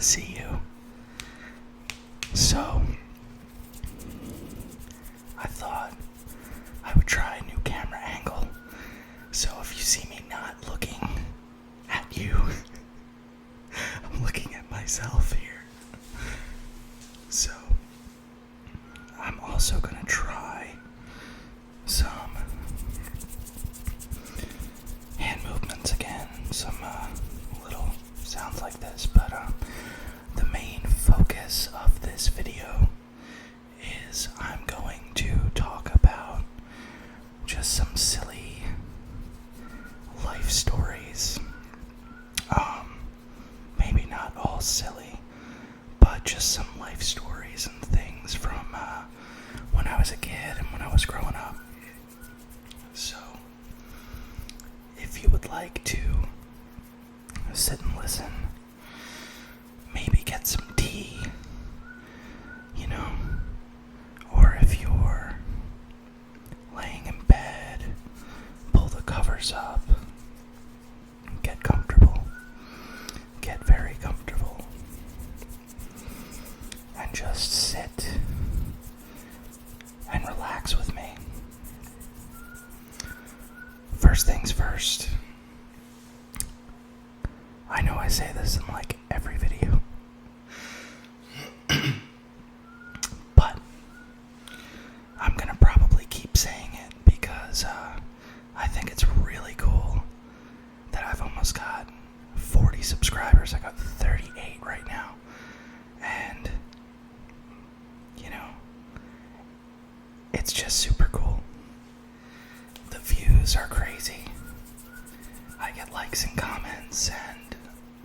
see you. So, I thought I would try a new camera angle. So if you see me not looking at you, I'm looking at myself here. So, I'm also going to try some hand movements again, some little sounds like this, but the main focus of this video is I'm going to talk about just some silly life stories. Maybe not all silly, but just some life stories and things from when I was a kid and when I was growing up. So, if you would like to sit and listen, maybe get some tea, or if you're laying in bed, pull the covers up, get comfortable, get very comfortable, and just sit and relax with me. First things first, I know I say this in like every video, but I'm gonna probably keep saying it because I think it's really cool that I've almost got 40 subscribers. I got 38 right now, and it's just super cool. The views are crazy. I get likes and comments, and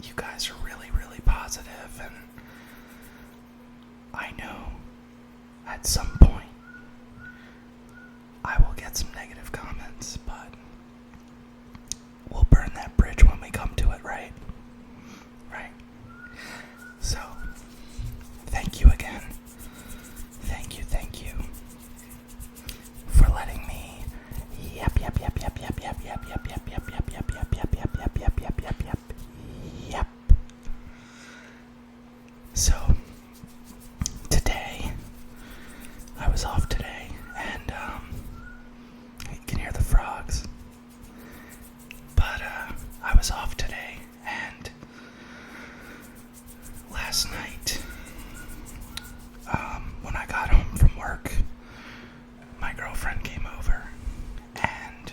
you guys are really, really positive, and I know at some point I will get some negative comments, but we'll burn that bridge when we come to it, right? Right. So, thank you again. Thank you for letting me yep. So, today, I was off today, and you can hear the frogs, but I was off today, and last night, when I got home from work, my girlfriend came over, and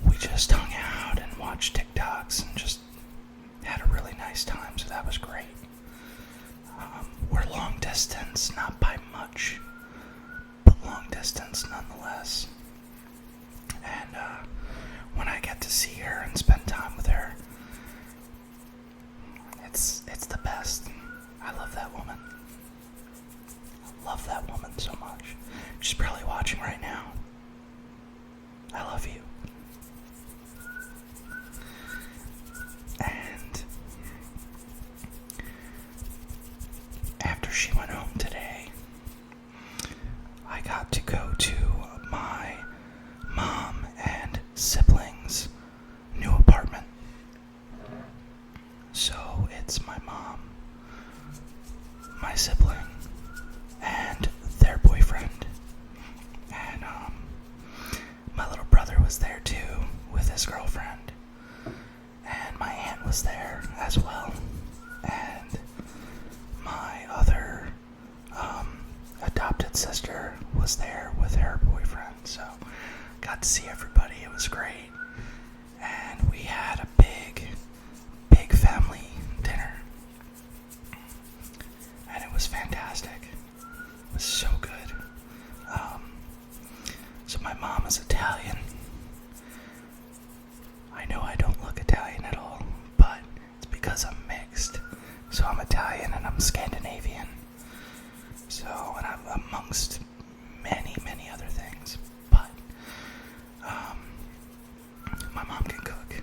we just hung out and watched TikToks and just had a really nice time, so that was great. We're long distance, not by much, but long distance nonetheless. And when I get to see her and spend time with her, it's the best. I love that woman. I love that woman so much. She's probably watching right now. I love you. And after she went home today, I got to go to my mom and siblings' new apartment. So it's my mom, my sibling, and their boyfriend. And my little brother was there too with his girlfriend. And my aunt was there as well. And my other adopted sister was there with her boyfriend. So got to see everybody. It was great. And we had a big family dinner. And it was fantastic. It was so good. So my mom is Italian. I know I don't look Italian at all, but it's because I'm mixed. So I'm Italian and I'm Scandinavian. So, and I'm amongst many other things. But my mom can cook.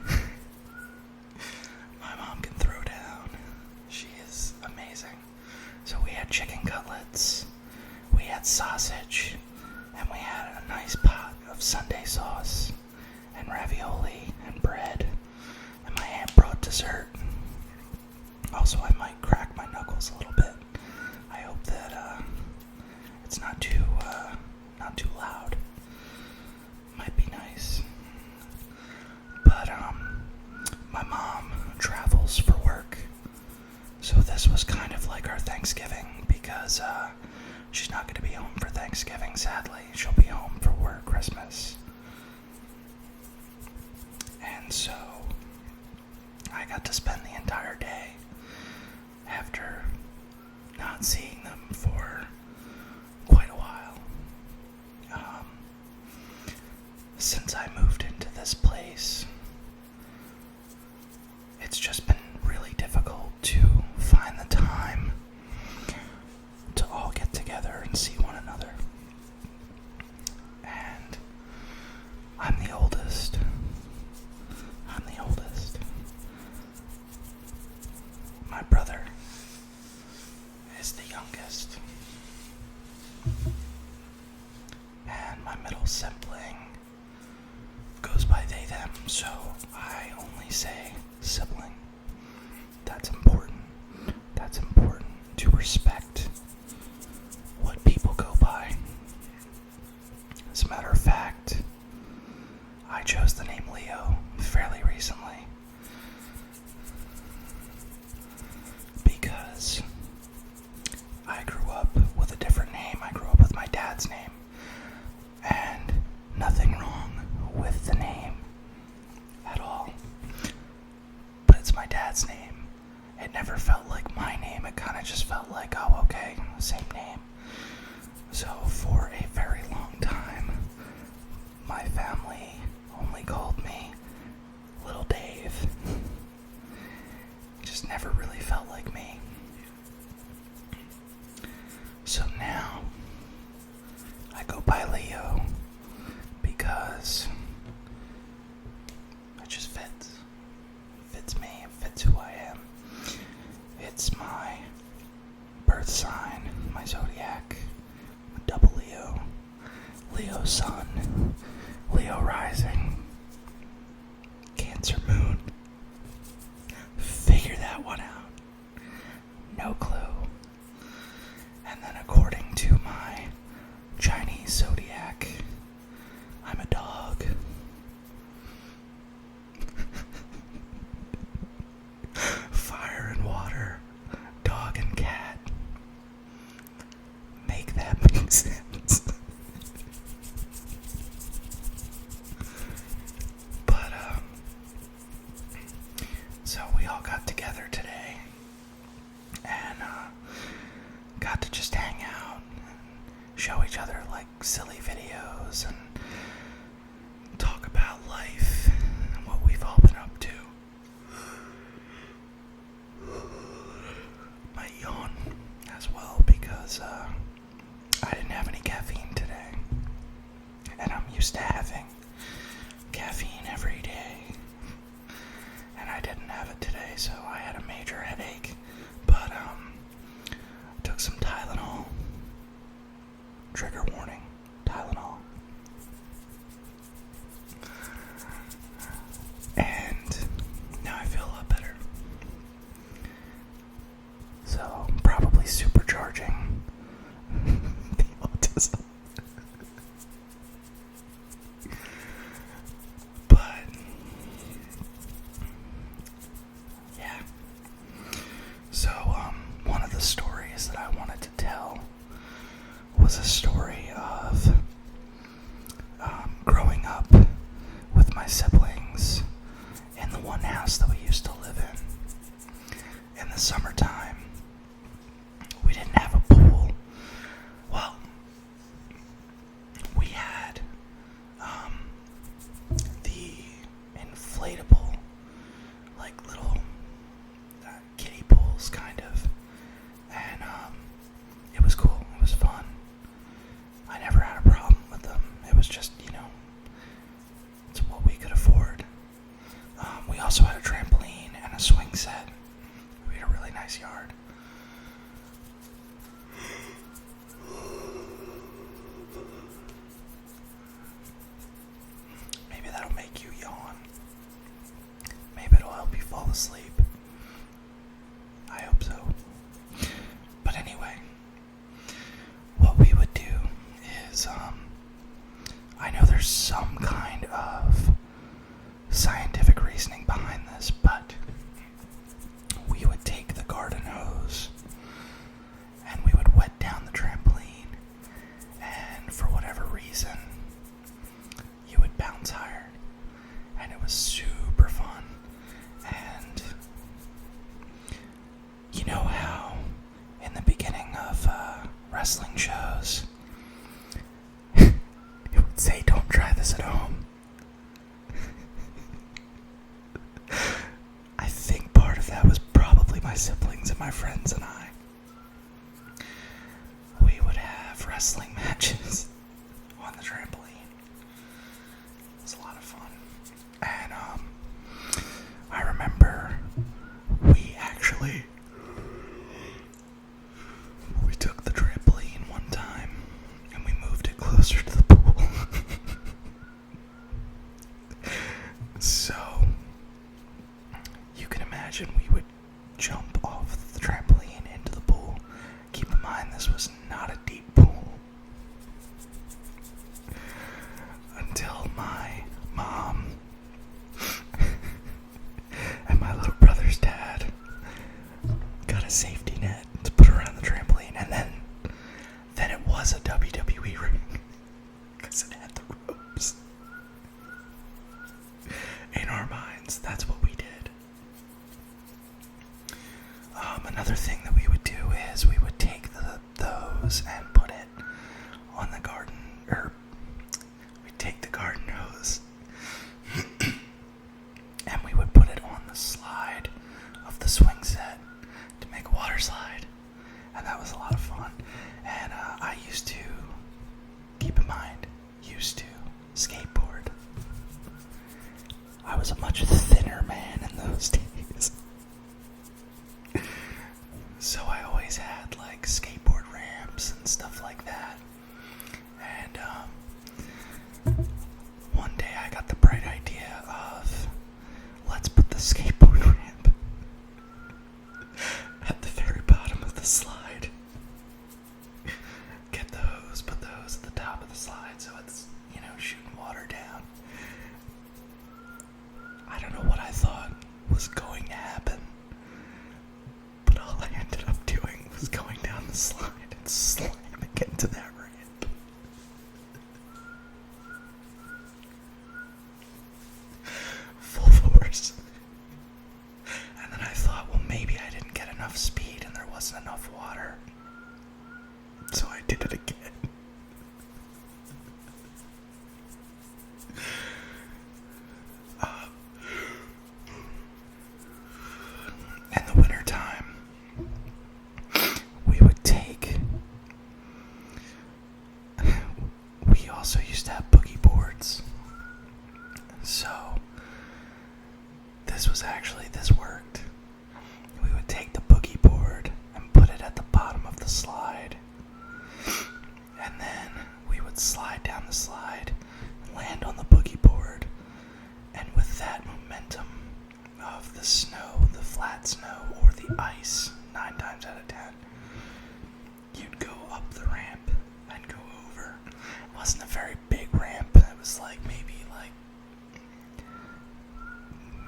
My mom can throw down. She is amazing. So we had chicken cutlets, we had sausage, and we had a nice pot of Sunday sauce, and ravioli, and bread, and my aunt brought dessert. her Thanksgiving because she's not going to be home for Thanksgiving, sadly. She'll be home for Christmas. And so I got to spend the entire day after not seeing them for quite a while. Since I moved into this place, it's just been really difficult to find the time to all get together and see one another. And I'm the oldest. My brother is the youngest. And my middle sibling goes by they, them, so I only say sibling. That's important. That's important to respect what people go by. As a matter of fact, I chose the name Leo fairly recently because I grew up with a different name. I grew up with my dad's name, and nothing wrong with the name at all, but it's my dad's name. It never felt like my name. It kind of just felt like, oh, okay, same name. So for a very long time, my family only called me Little Dave. It just never really felt like me. So now I go by Leo because it just fits. It fits me. It fits who I am. It's my birth sign, my zodiac. I'm a double Leo. Leo sun. Leo rising. Cancer moon. Figure that one out. No clue. And then according to my Chinese zodiac, I'm a dog. Fire and water. Dog and cat. Make that make sense. But, so we all got together today and, got to just hang out and show each other, like, silly videos and talk about life and what we've all been up to. I yawn as well because, I didn't have any caffeine today. And I'm used to having caffeine every day. And I didn't have it today, so I had a major headache. But, took some Tylenol. Trigger warning, Tylenol. And now I feel a lot better. So, probably supercharging the autism. But, yeah. So, one of the stories that I wanted to tell was a story of growing up with my siblings in the one house that we used to live in. In the summertime, we didn't have a pool. Well, we had the inflatable, like little kiddie pools, kind of. And it was cool. It was fun. I never had a problem with them. It was just, it's what we could afford. We also had a trampoline and a swing set. We had a really nice yard. Maybe that'll make you yawn. Maybe it'll help you fall asleep. I hope so. But anyway, what we would do is, I know there's some kind of scientific reasoning behind this, but we would take the garden hose my friends and I, we would have wrestling matches on the trampoline. It was a lot of fun. And I remember we took the trampoline one time and we moved it closer to the pool. So you can imagine we would jump off the trampoline into the pool. Keep in mind, this was not a deep pool. Until my mom and my little brother's dad got a safety net to put around the trampoline, and then it was a WWE ring because it had the ropes. In our minds, that's what we did. Another thing that we would do is we would take those and put it on the garden, or we'd take the garden hose and we would put it on the slide of the swing set to make a water slide, and that was a lot of fun. And I used to, keep in mind, skateboard. I was a much thinner man in those days. So I always had like skateboard ramps and stuff like that. And one day I got the bright idea of, let's put the skateboard ramp at the very bottom of the slide. Get the hose, put the hose at the top of the slide so it's, shooting water down. I don't know what I thought was going to happen, but all I ended up doing was going down the slide and slamming into that ramp. Full force. And then I thought, well, maybe I didn't get enough speed and there wasn't enough water. So I did it again. In the wintertime, we also used to have boogie boards. So this worked. We would take the boogie board and put it at the bottom of the slide. And then we would slide down the slide and land on the boogie board. And with that momentum of the snow, the flat snow, or the ice, 9 times out of 10, you'd go up the ramp and go over. It wasn't a very big ramp. It was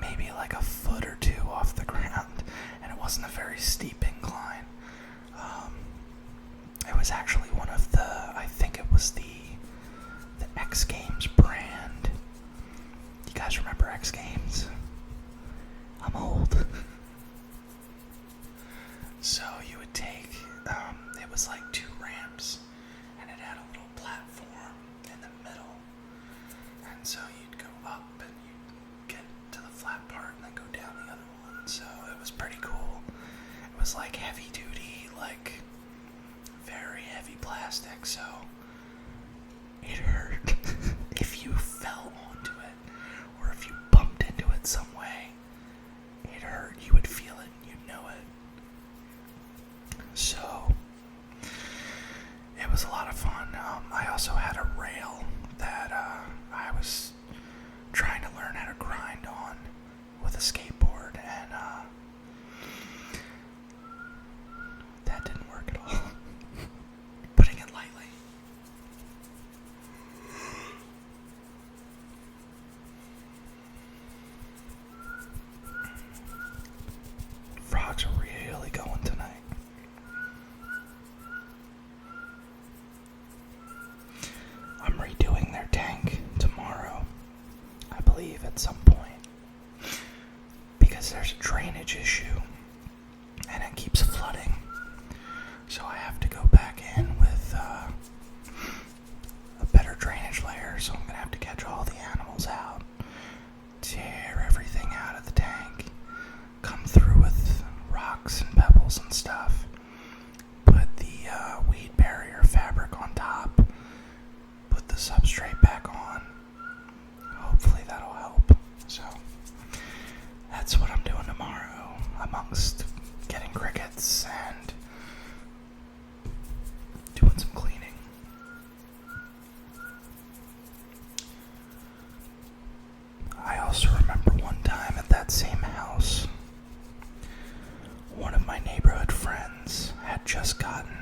maybe like a foot or two off the ground, and it wasn't a very steep incline. It was actually one of I think it was the X Games brand. You guys remember X Games? I'm old. So you would take, it was like 2 ramps, and it had a little platform in the middle. And so you'd go up and you'd get to the flat part and then go down the other one. So it was pretty cool. It was like heavy duty, like very heavy plastic, so it hurt if you fell onto it or if you bumped into it some way. It hurt. You would feel it and you'd know it. So it was a lot of fun. I also had a rail that I was trying to learn how to grind on with a skateboard, and that didn't work at all. Putting it lightly. Frogs are really going tonight. I'm redoing their tank tomorrow, I believe, at some point, because there's a drainage issue and it keeps flooding. So I have to go back in with a better drainage layer, so I'm going to have to catch all the animals out, tear everything out of the tank, come through with rocks and pebbles and that's what I'm doing tomorrow, amongst getting crickets and doing some cleaning. I also remember one time at that same house, one of my neighborhood friends had just gotten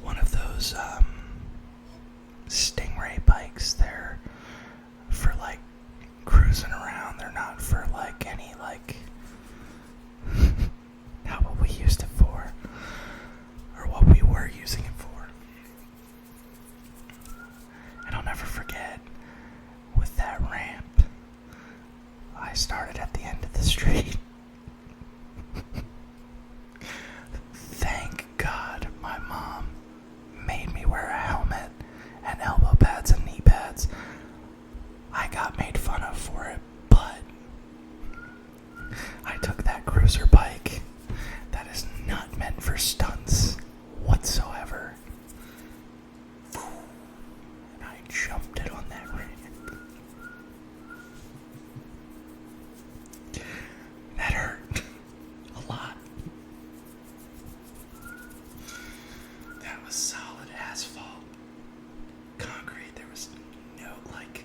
one of those Stingray bikes. They're for like cruising around. They're not for like any like not what we used it for, or what we were using it for. And I'll never forget, with that ramp, I started at the end of the street. Thank God my mom made me wear a helmet and elbow pads and knee pads. I got made fun of for it, but I took that cruiser bike that is not meant for stunts whatsoever, and I jumped it on that ramp. That hurt a lot. That was solid asphalt, concrete. There was no, like,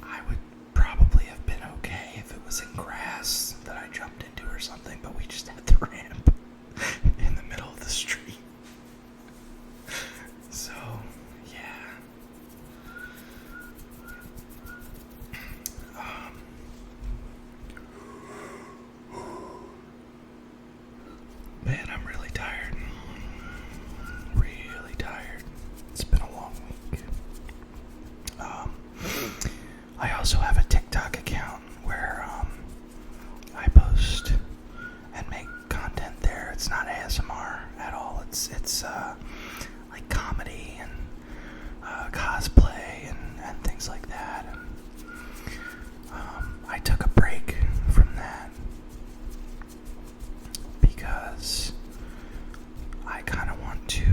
I would probably have been okay if it was in grass that I jumped into or something, but we just had the ramp in the middle of the street. So, yeah. Man, I'm really tired. Really tired. It's been a long week. I also have a TikTok account where I post and make content there. It's not ASMR at all. It's like comedy and cosplay and things like that. And I took a break from that because I kind of want to,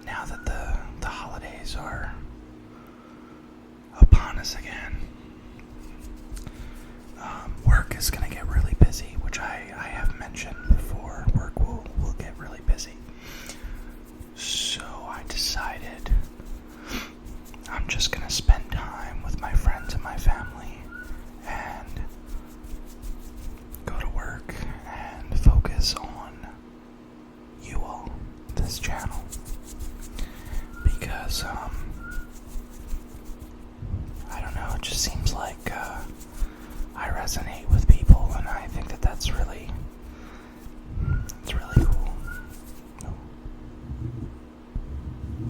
now that the holidays are upon us again, work is going to get really busy, which I have mentioned before. Work will get really busy. So I decided I'm just going to spend time with my friends and my family and go to work and focus on you all, this channel, because I don't know, it just seems like I resonate with people, and I think that that's really, it's really cool.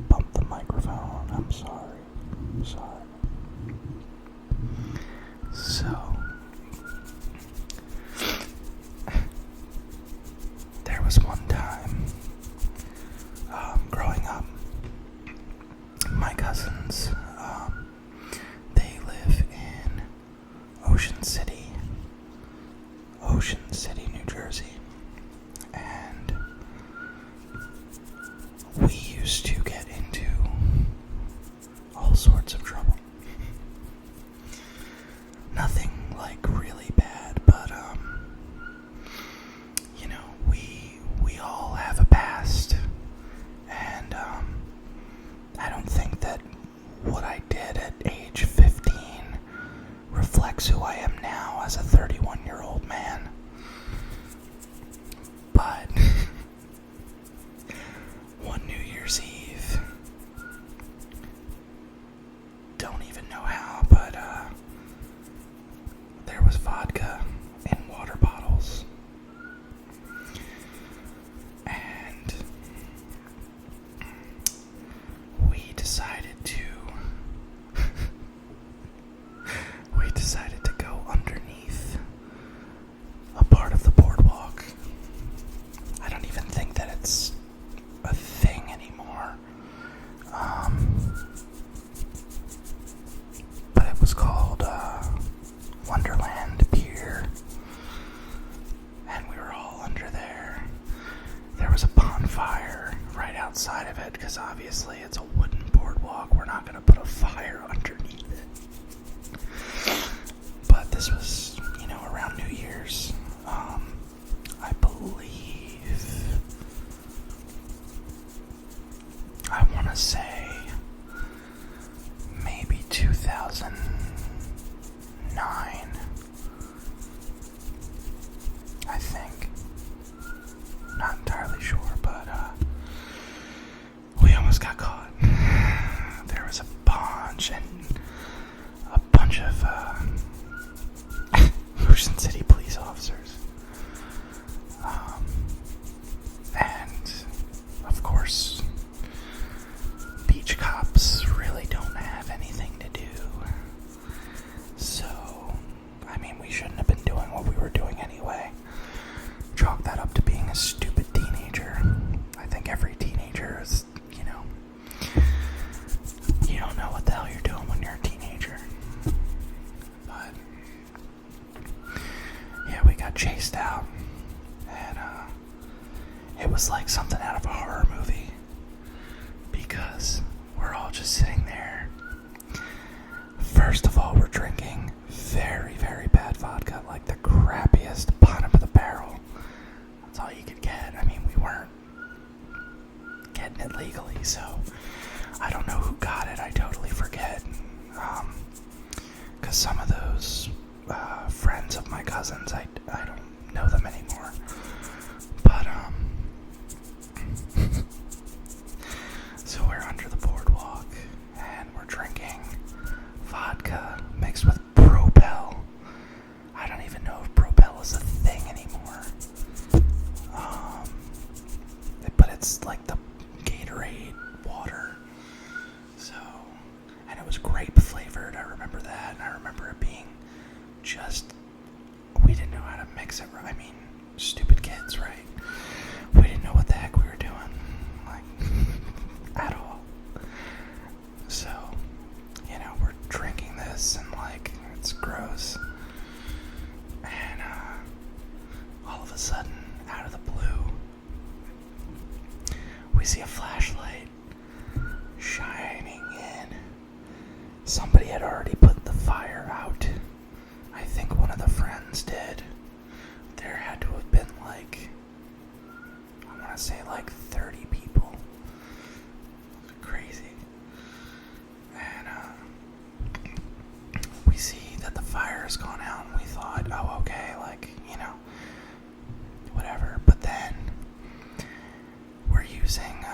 Bump the microphone, I'm sorry. So, there was one time, growing up, my cousins, they live in Ocean City, New Jersey, and we used to get into all sorts of trouble. Nothing like really bad, but you know, we all have a past, and I don't think that what I did at age 15 reflects who I am now as a 31-year-old man. But one New Year's Eve, don't even know how, but there was vodka in water bottles, and we decided to go underneath chased out, and it was like something out of a horror movie, because we're all just sitting there. First of all, we're drinking very, very bad vodka, like the crappiest bottom of the barrel. That's all you could get. I mean, we weren't getting it legally, so I don't know who got it. I totally forget. Because some of those friends of my cousins, I don't know them anymore. But, so we're under the boardwalk, and we're drinking vodka mixed with Propel. I don't even know if Propel is a thing anymore. But it's like the Gatorade water. So, and it was grape flavored. I remember that, and I remember it being just, we didn't know how to mix it. I mean, stupid kids, right? We didn't know what the heck we were doing, like, at all. So, we're drinking this, and like, it's gross. And all of a sudden, out of the blue, we see a flashlight shining in. Somebody had already put the fire out. I think one of the friends did. There had to have been like, I want to say like 30 people. Crazy. And we see that the fire has gone out, and we thought, oh, okay, like, whatever. But then we're using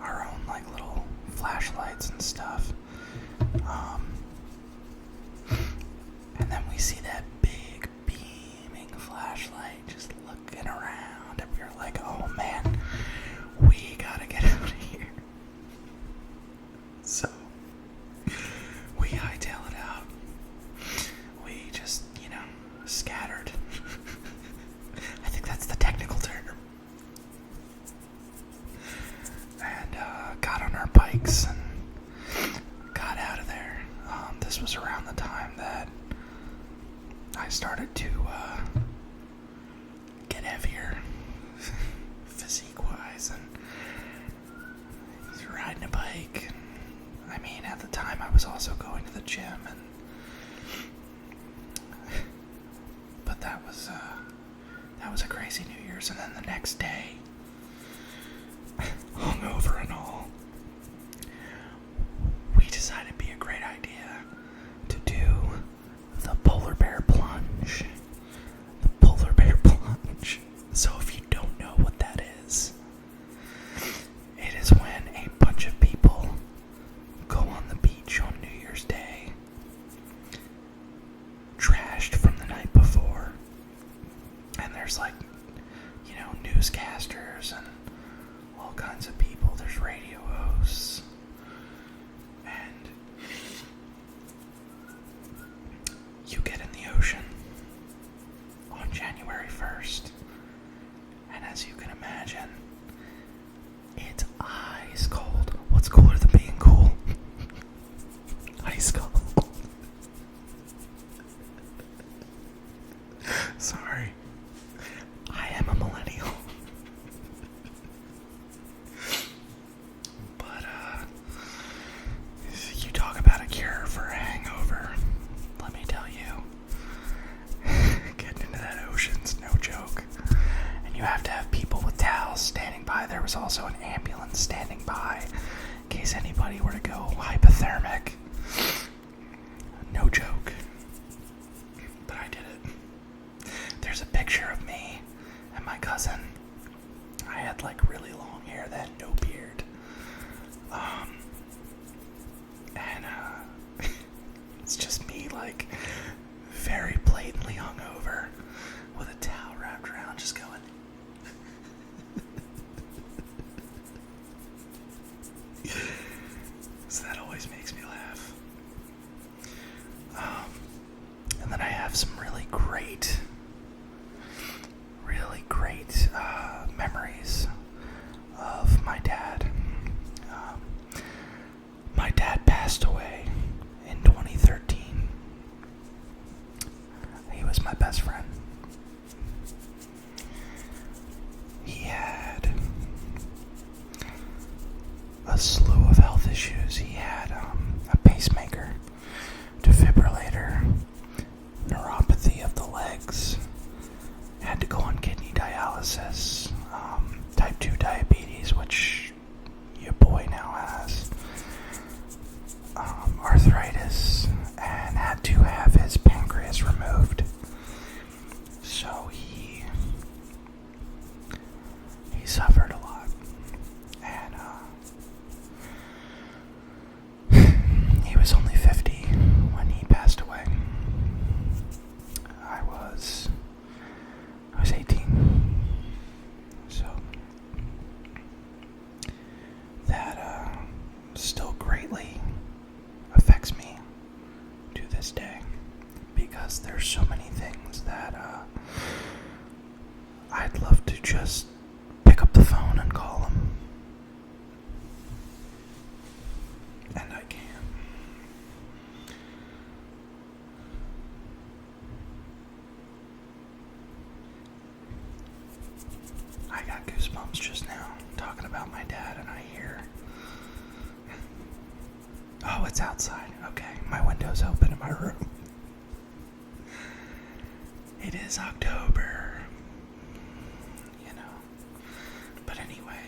our own like little flashlights and stuff. And then we see that big beaming flashlight just looking around, and we were like, oh man, we gotta get out of here. So we hightail it out. We just, scattered. I think that's the technical term. And got on our bikes and got out of there. This was around the time that I started to get heavier, physique-wise, and riding a bike. I mean, at the time I was also going to the gym, but that was a crazy New Year's. And then the next day, hungover and all, we decided it'd be a great idea to do the polar bear plunge. The polar bear plunge. So if you don't know what that is, it is when a bunch of people go on the beach on New Year's Day, trashed from the night before, and there's like, newscasters and all kinds of people. There's radio hosts, and you get in the ocean on January 1st, and as you can imagine, it's ice cold. What's cooler than being cool? Ice cold. Sorry. I am a millennial. But, you talk about a cure for a hangover. Let me tell you, getting into that ocean's no joke. And you have to have people with towels standing by. There was also an ambulance standing by in case anybody were to go hypothermic. No joke. But I did it. There's a picture of me and my cousin. I had like really long hair then, no beard. And it's just me like very blatantly hungover with a towel wrapped around, just going. So that always makes me laugh. And then I have some really great memories of my dad. My dad passed away in 2013. because there's so many things that I'd love to just pick up the phone and call them. And I can. I got goosebumps just now talking about my dad, and I hear... Oh, it's outside. Okay, my window's open in my room. It is October. You know. But anyway.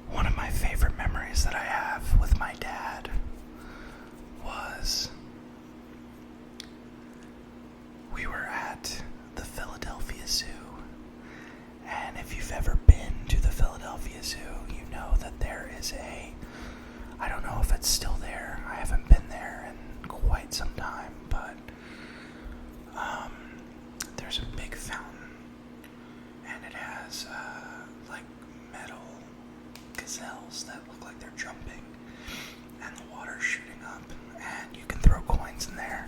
One of my favorite memories that I have with my dad was we were at the Philadelphia Zoo. And if you've ever been to the Philadelphia Zoo, you know that there is I don't know if it's still there. I haven't been there in quite some time, but there's a big fountain, and it has like metal gazelles that look like they're jumping, and the water's shooting up, and you can throw coins in there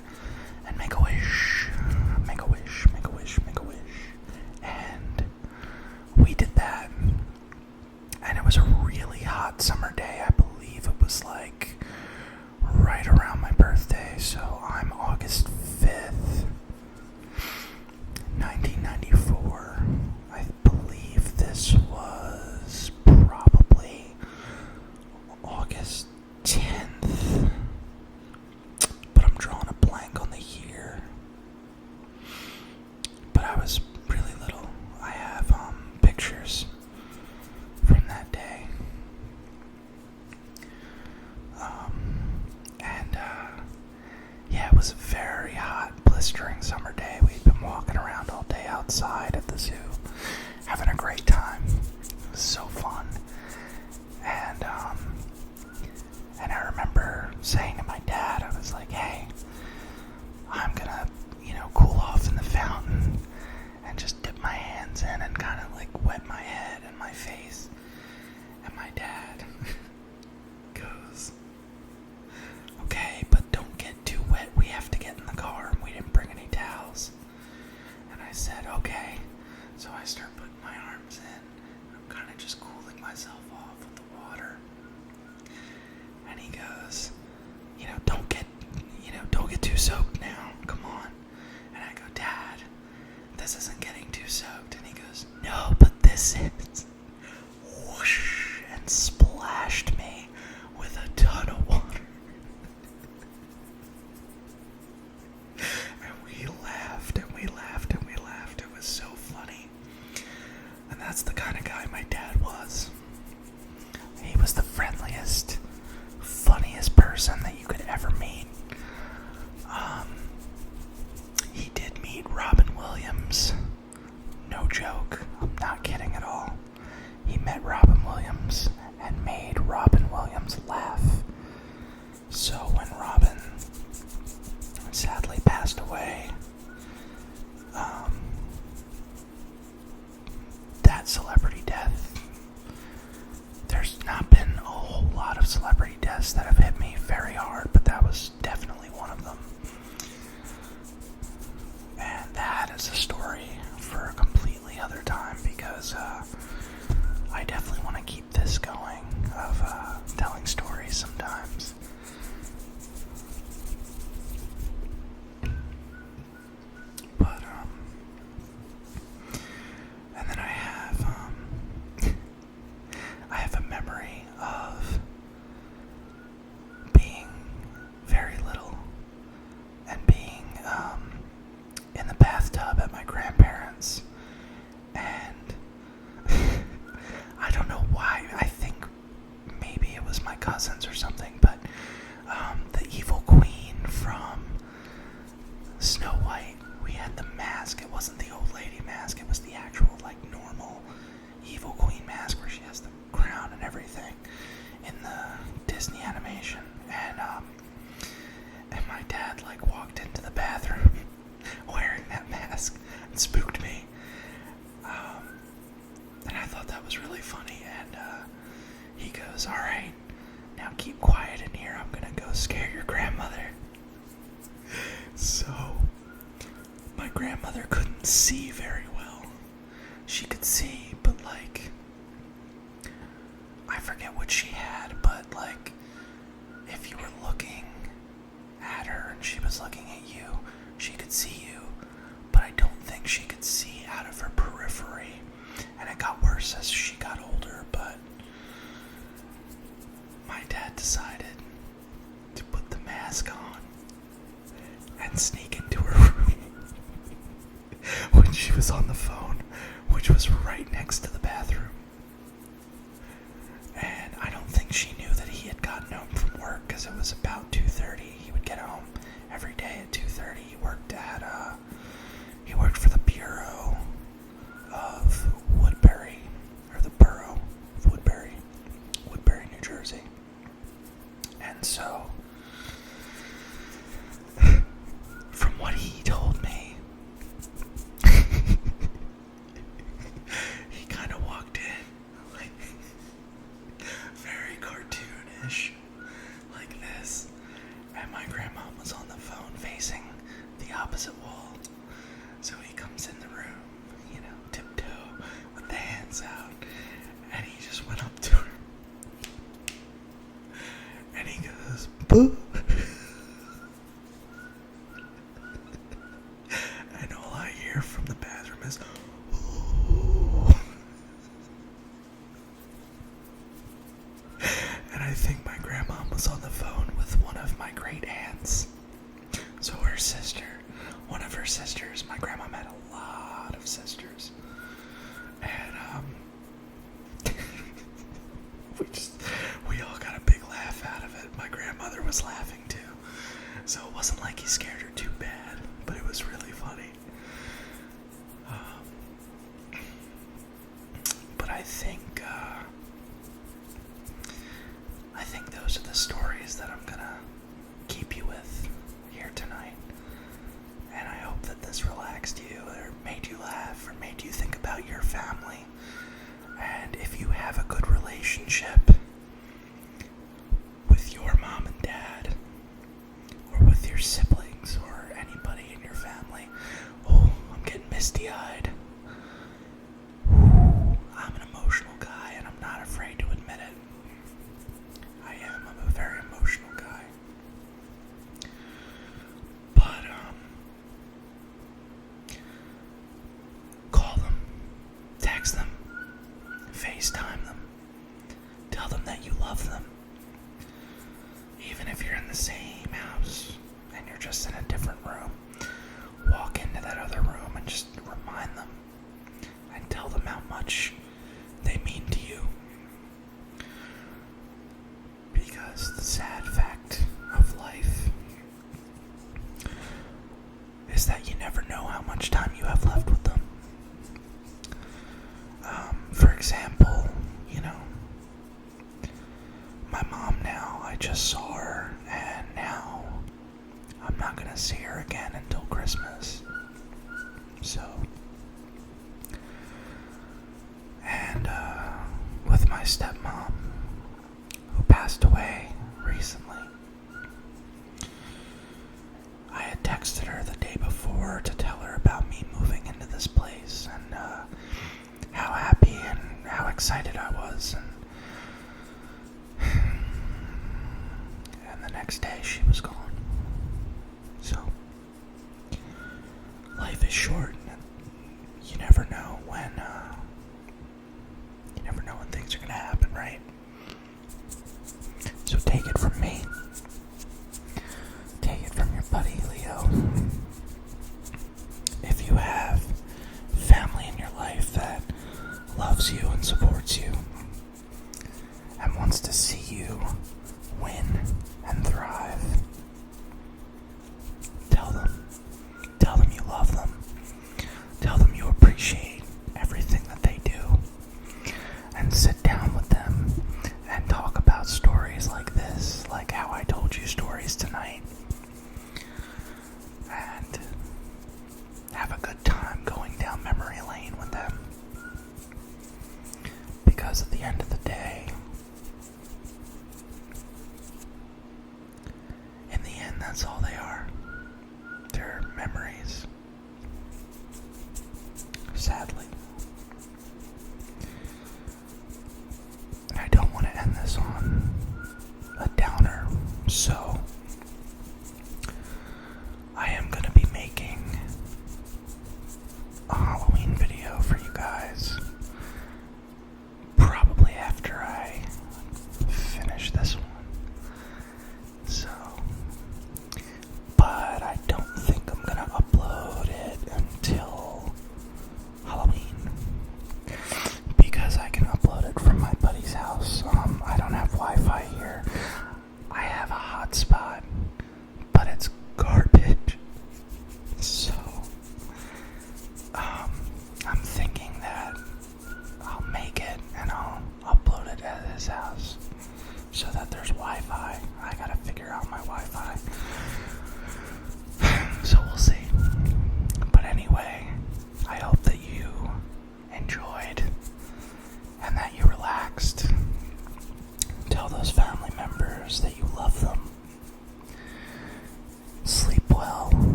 and make a wish, make a wish, make a wish, make a wish. And we did that, and it was a really hot summer day. I believe it was like right around my birthday, so I'm August 5th, 1994. I believe this was probably August 10th, but I'm drawing a blank on the year. But I was really little. I have pictures from that day. Yeah, it was a very hot, blistering summer day. We'd been walking around all day outside at the zoo, having a great time. It was so fun. And I remember saying to my dad, I was like, hey, I'm gonna, cool off in the fountain and just dip my hands in and kind of like wet my head and my face. And my dad goes, okay, but don't get too wet. We have to get in the car, and we didn't bring any towels. And I said, okay. So I start putting my arms in, and I'm kind of just cooling myself off with the water. And he goes, don't get too soaked now. Come on. And I go, Dad, this isn't getting too soaked. And he goes, no, but this is. Whoosh, and splashed me with a ton of water. And we laughed and we laughed and we laughed. It was so funny. And that's the kind of guy my dad was. He was the friendliest, funniest person that you could ever meet. He did meet Robin Williams. No joke. I'm not kidding at all. He met Robin Williams and made Robin Williams laugh. So when Robin sadly passed away, that celebrity death, there's not been a whole lot of celebrity deaths that have hit me very hard, but that was definitely one of them. And that is a story for a completely other time, because I definitely want to keep this going of telling stories sometimes. scare your grandmother. So, my grandmother couldn't see very well. She could see, but like, I forget what she had, but like, if you were looking at her and she was looking at you, she could see you, but I don't think she could see out of her periphery. And it got worse as she got older, but my dad decided to put the mask on and sneak into her room when she was on the phone, which was right next to the bathroom. And I don't think she knew that he had gotten home from work, because it was about 2:30. He would get home every day at 2:30. He worked for the Bureau of Woodbury, or the Borough of Woodbury, New Jersey. And so, from what he told me, he kind of walked in like very cartoonish, like this, and my grandma was on the phone facing the opposite wall. So he comes in the room, tiptoe with the hands out, and he just went up to her, and he goes, "Boo!" And all I hear from the bathroom is, "Ooh." And I think my grandma was on the phone with one of my great aunts. So her sister, one of her sisters, my grandma had a lot of sisters. And we all got a big laugh out of it. My grandmother was laughing too. So it wasn't like he scared her too bad, but it was really funny. But I think those are the stories that I'm gonna keep you with here tonight. And I hope that this relaxed you, or made you laugh, or made you think about your family. And if you have a good relationship with your mom and dad, or with your siblings, or anybody in your family, oh, I'm getting misty-eyed. I'm an emotional guy, and I'm not afraid to admit it. I'm a very emotional guy. But, call them, text them, FaceTime them, tell them that you love them. Even if you're in the same house and you're just in a different room, walk into that other room and just remind them and tell them how much they mean to you. Because the sad fact of life is that you never know how much time you have left with them. For example, my mom now, I just saw her, and now I'm not gonna see her again until Christmas. So, and with my stepmom, who passed away recently, I had texted her the day before to tell her about me moving into this place, and how happy and how excited I was, and the next day she was gone. So, life is short, and you never know when things are gonna happen, right? So take it from me. Take it from your buddy, Leo. If you have family in your life that loves you and supports you and wants to see you win and thrive, tell them you love them. Tell them you appreciate everything that they do. And sit down with them and talk about stories like this, like how I that's all they are. They're memories. Sadly. And I don't want to end this on a downer, so I am going to be making a Halloween video for you guys. Probably after I finish this one. So, but I don't think I'm gonna upload it until Halloween because I can upload it from my buddy's house. I don't have Wi-Fi here. I have a hotspot, but it's garbage. So, I'm thinking that I'll make it and I'll upload it at his house so that there's Wi-Fi